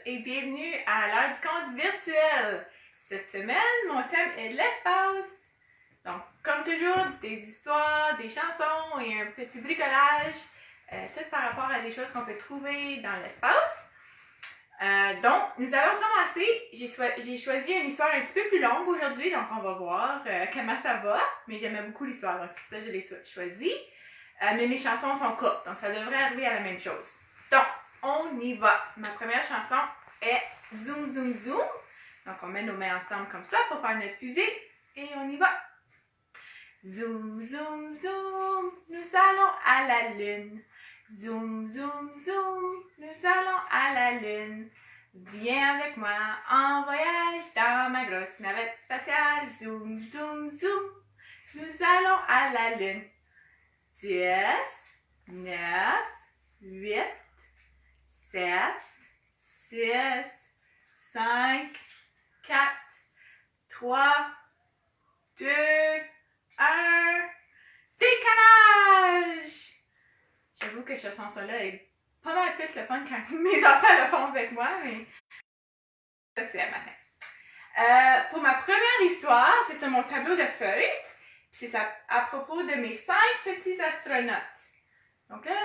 et bienvenue à l'heure du conte virtuel. Cette semaine, mon thème est l'espace. Donc, comme toujours, des histoires, des chansons et un petit bricolage, tout par rapport à des choses qu'on peut trouver dans l'espace. Donc, nous allons commencer. J'ai choisi une histoire un petit peu plus longue aujourd'hui, donc on va voir comment ça va. Mais j'aimais beaucoup l'histoire, donc c'est pour ça que je l'ai choisie. Mais mes chansons sont courtes, donc ça devrait arriver à la même chose. Donc, on y va. Ma première chanson est Zoom, Zoom, Zoom. Donc, on met nos mains ensemble comme ça pour faire notre fusée. Et on y va. Zoom, zoom, zoom, nous allons à la lune. Zoom, zoom, zoom, nous allons à la lune. Viens avec moi en voyage dans ma grosse navette spatiale. Zoom, zoom, zoom, nous allons à la lune. 10, 9, 8, 7, 6, 5, 4, 3, 2, 1, décalage! J'avoue que cette chanson-là est pas mal plus le fun quand mes enfants le font avec moi, mais c'est le matin. Pour ma première histoire, c'est sur mon tableau de feuilles. C'est à propos de mes 5 petits astronautes. Donc là,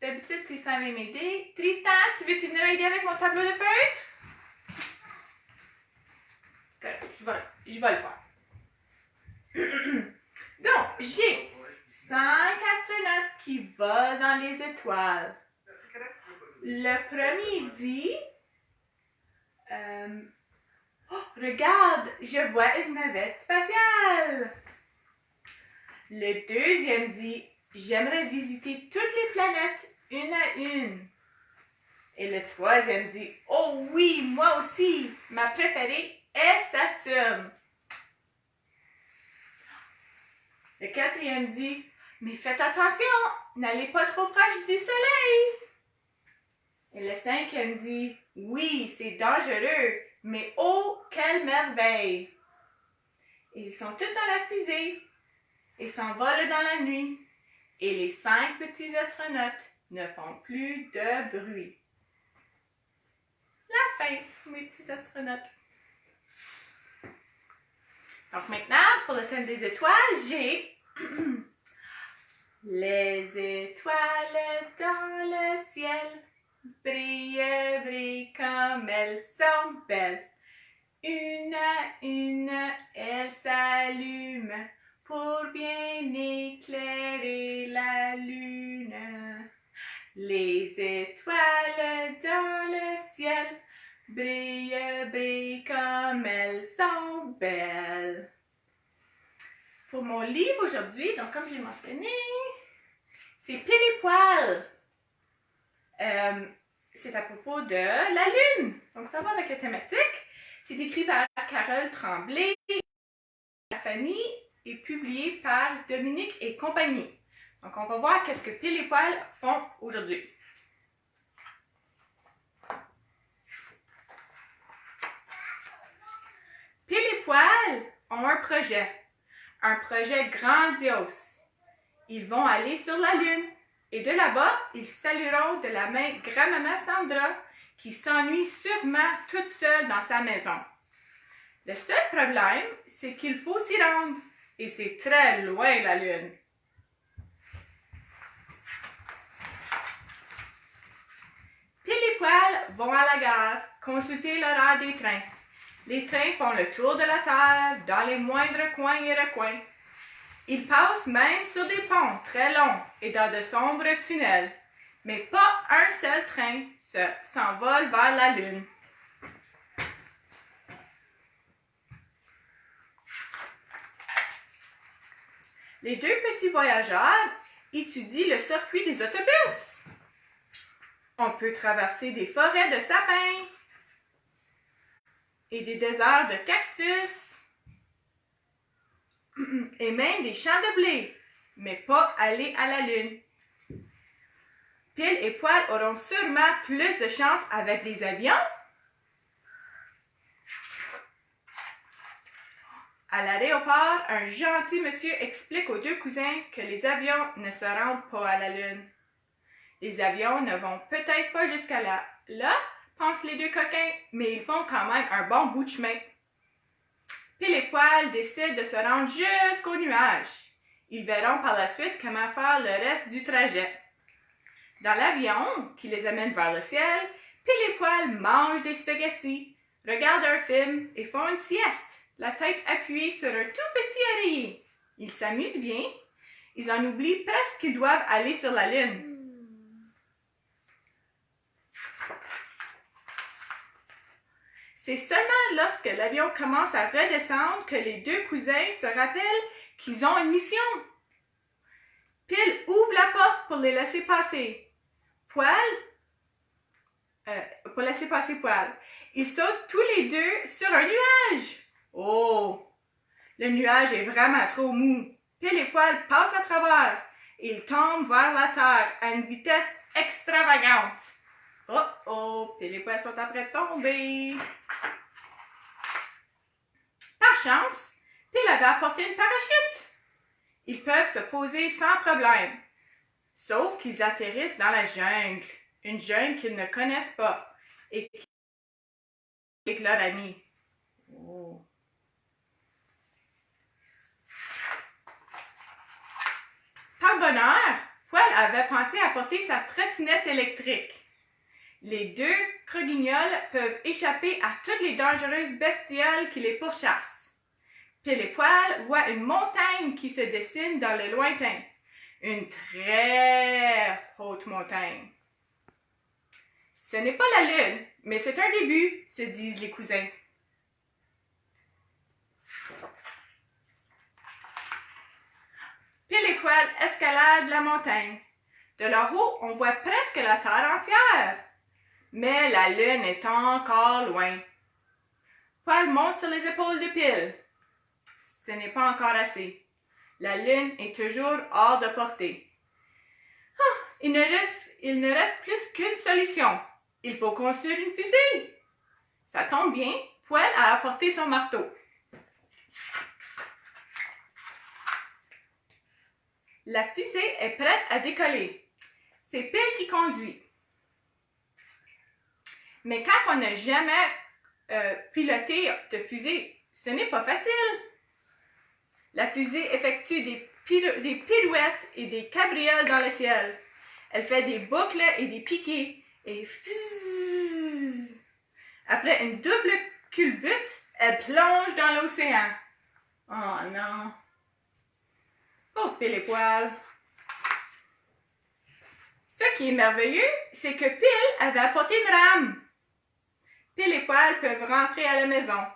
d'habitude, Tristan vient m'aider. Tristan, tu veux-tu venir m'aider avec mon tableau de feuilles? Correct, je vais le faire. Donc, j'ai 5 astronautes qui volent dans les étoiles. Le premier dit... oh, regarde, je vois une navette spatiale. Le deuxième dit, j'aimerais visiter toutes les planètes une à une. Et le troisième dit, oh oui, moi aussi, ma préférée est Saturne. Le quatrième dit, mais faites attention, n'allez pas trop proche du soleil. Et le cinquième dit, oui, c'est dangereux, mais oh, quelle merveille. Et ils sont tous dans la fusée. Et s'envolent dans la nuit, et les 5 petits astronautes ne font plus de bruit. La fin, mes petits astronautes. Donc maintenant, pour le thème des étoiles, j'ai les étoiles dans le ciel brillent, brillent comme elles sont belles. Une à une, elles s'allument pour bien éclairer la lune. Les étoiles dans le ciel brillent, brillent comme elles sont belles. Pour mon livre aujourd'hui, donc comme j'ai mentionné, c'est Pile et Poil. C'est à propos de la lune. Donc ça va avec la thématique. C'est écrit par Carole Tremblay, Fanny, et publié par Dominique et compagnie. Donc, on va voir qu'est-ce que Pile et Poil font aujourd'hui. Pile et Poil ont un projet grandiose. Ils vont aller sur la Lune et de là-bas, ils salueront de la main grand-maman Sandra qui s'ennuie sûrement toute seule dans sa maison. Le seul problème, c'est qu'il faut s'y rendre. Et c'est très loin la Lune. Pile et Poil vont à la gare consulter l'horaire des trains. Les trains font le tour de la Terre dans les moindres coins et recoins. Ils passent même sur des ponts très longs et dans de sombres tunnels. Mais pas un seul train s'envole vers la Lune. Les 2 petits voyageurs étudient le circuit des autobus. On peut traverser des forêts de sapins et des déserts de cactus et même des champs de blé, mais pas aller à la Lune. Pile et Poil auront sûrement plus de chance avec des avions. À l'aéroport, un gentil monsieur explique aux 2 cousins que les avions ne se rendent pas à la Lune. Les avions ne vont peut-être pas jusqu'à là pensent les deux coquins, mais ils font quand même un bon bout de chemin. Pile et Poil décident de se rendre jusqu'au nuage. Ils verront par la suite comment faire le reste du trajet. Dans l'avion qui les amène vers le ciel, Pile et Poil mangent des spaghettis, regardent un film et font une sieste, la tête appuyée sur un tout petit oreiller. Ils s'amusent bien. Ils en oublient presque qu'ils doivent aller sur la Lune. C'est seulement lorsque l'avion commence à redescendre que les deux cousins se rappellent qu'ils ont une mission. Pile ouvre la porte pour les laisser passer. Pour laisser passer Poil. Ils sautent tous les deux sur un nuage. Oh! Le nuage est vraiment trop mou. Pile et Poil passent à travers. Ils tombent vers la terre à une vitesse extravagante. Oh oh! Pile et Poil sont après de tomber. Par chance, Pile avait apporté une parachute. Ils peuvent se poser sans problème. Sauf qu'ils atterrissent dans la jungle. Une jungle qu'ils ne connaissent pas. Et avec leur ami. Oh. Par bonheur, Poil avait pensé à porter sa trottinette électrique. Les deux croguignols peuvent échapper à toutes les dangereuses bestioles qui les pourchassent. Pile et Poil voient une montagne qui se dessine dans le lointain. Une très haute montagne. Ce n'est pas la Lune, mais c'est un début, se disent les cousins. Pile et Poil escaladent la montagne. De leur haut, on voit presque la terre entière. Mais la Lune est encore loin. Poil monte sur les épaules de Pile. Ce n'est pas encore assez. La Lune est toujours hors de portée. Il ne reste plus qu'une solution. Il faut construire une fusée. Ça tombe bien, Poil a apporté son marteau. La fusée est prête à décoller. C'est Pile qui conduit. Mais quand on n'a jamais piloté de fusée, ce n'est pas facile. La fusée effectue des pirouettes et des cabrioles dans le ciel. Elle fait des boucles et des piquets. Et fzzz. Après une double culbute, elle plonge dans l'océan. Oh non! Pauvre Pile et Poil! Ce qui est merveilleux, c'est que Pile avait apporté une rame. Pile et Poil peuvent rentrer à la maison.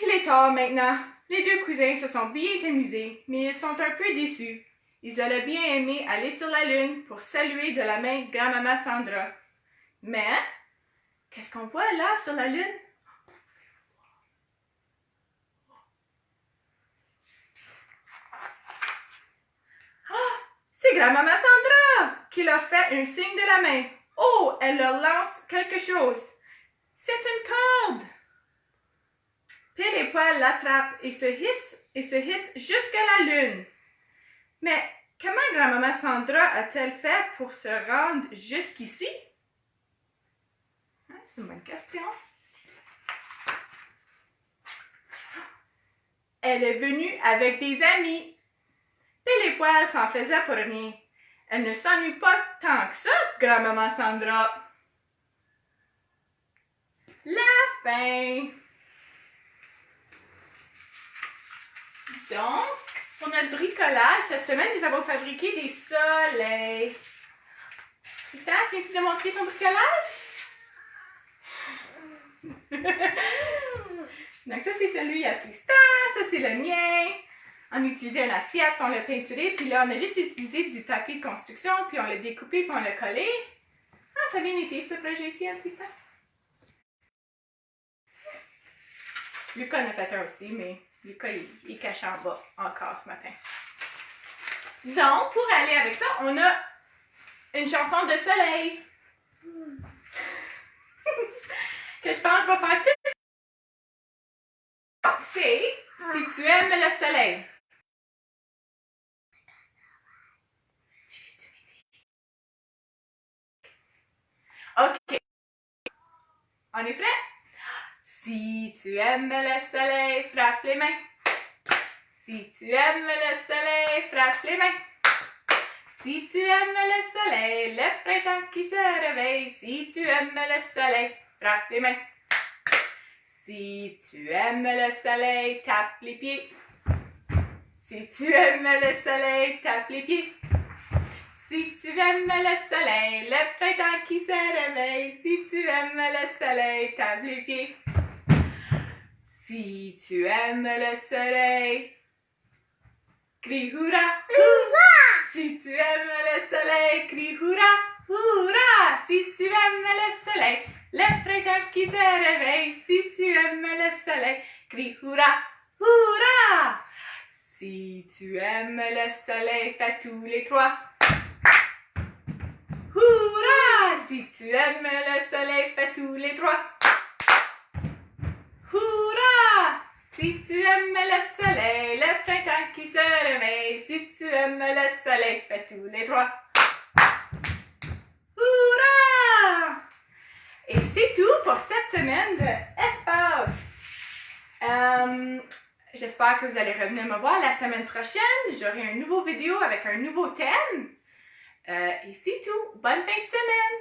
Il est tard maintenant. Les deux cousins se sont bien amusés, mais ils sont un peu déçus. Ils auraient bien aimé aller sur la Lune pour saluer de la main grand-maman Sandra. Mais, qu'est-ce qu'on voit là sur la Lune? Oh, c'est grand-maman Sandra qui leur fait un signe de la main. Oh, elle leur lance quelque chose. C'est une corde. Pile et Poil l'attrapent et se hissent jusqu'à la Lune. Mais comment grand-maman Sandra a-t-elle fait pour se rendre jusqu'ici? C'est une bonne question. Elle est venue avec des amis. Pile et Poil s'en faisait pour rien. Elle ne s'ennuie pas tant que ça, grand-maman Sandra. La fin. Donc, pour notre bricolage, cette semaine, nous avons fabriqué des soleils. Tristan, viens-tu de montrer ton bricolage? Donc ça, c'est celui à Tristan, ça, c'est le mien. On a utilisé une assiette, on l'a peinturé, puis là, on a juste utilisé du papier de construction, puis on l'a découpé, puis on l'a collé. Ah, ça a bien été, ce projet ici, hein, Tristan? Lucas en a fait un aussi, mais Lucas, il est caché en bas encore ce matin. Donc, pour aller avec ça, on a une chanson de soleil. Que je pense que je vais faire tout. C'est « Si tu aimes le soleil ». OK. On est prêt? Si tu aimes le soleil, frappe les mains. Si tu aimes le soleil, frappe les mains. Si tu aimes le soleil, le printemps qui se réveille. Si tu aimes le soleil, frappe les mains. Si tu aimes le soleil, tape les pieds. Si tu aimes le soleil, tape les pieds. Si tu aimes le soleil, le printemps qui se réveille. Si tu aimes le soleil, tape les pieds. Si tu aimes le soleil, crie hurrah! Hurrah! Si tu aimes le soleil, crie hurrah! Hurrah! Si tu aimes le soleil, le printemps qui se réveille. Si tu aimes le soleil, crie hurrah! Hurrah! Si tu aimes le soleil, fais tous les trois. Hurrah! Si tu aimes le soleil, fais tous les trois. Hurrah! Si tu aimes le soleil, le printemps qui se réveille. Si tu aimes le soleil, fais tous les trois. Hurrah! Et c'est tout pour cette semaine de espace. J'espère que vous allez revenir me voir la semaine prochaine. J'aurai un nouveau vidéo avec un nouveau thème. Et c'est tout. Bonne fin de semaine!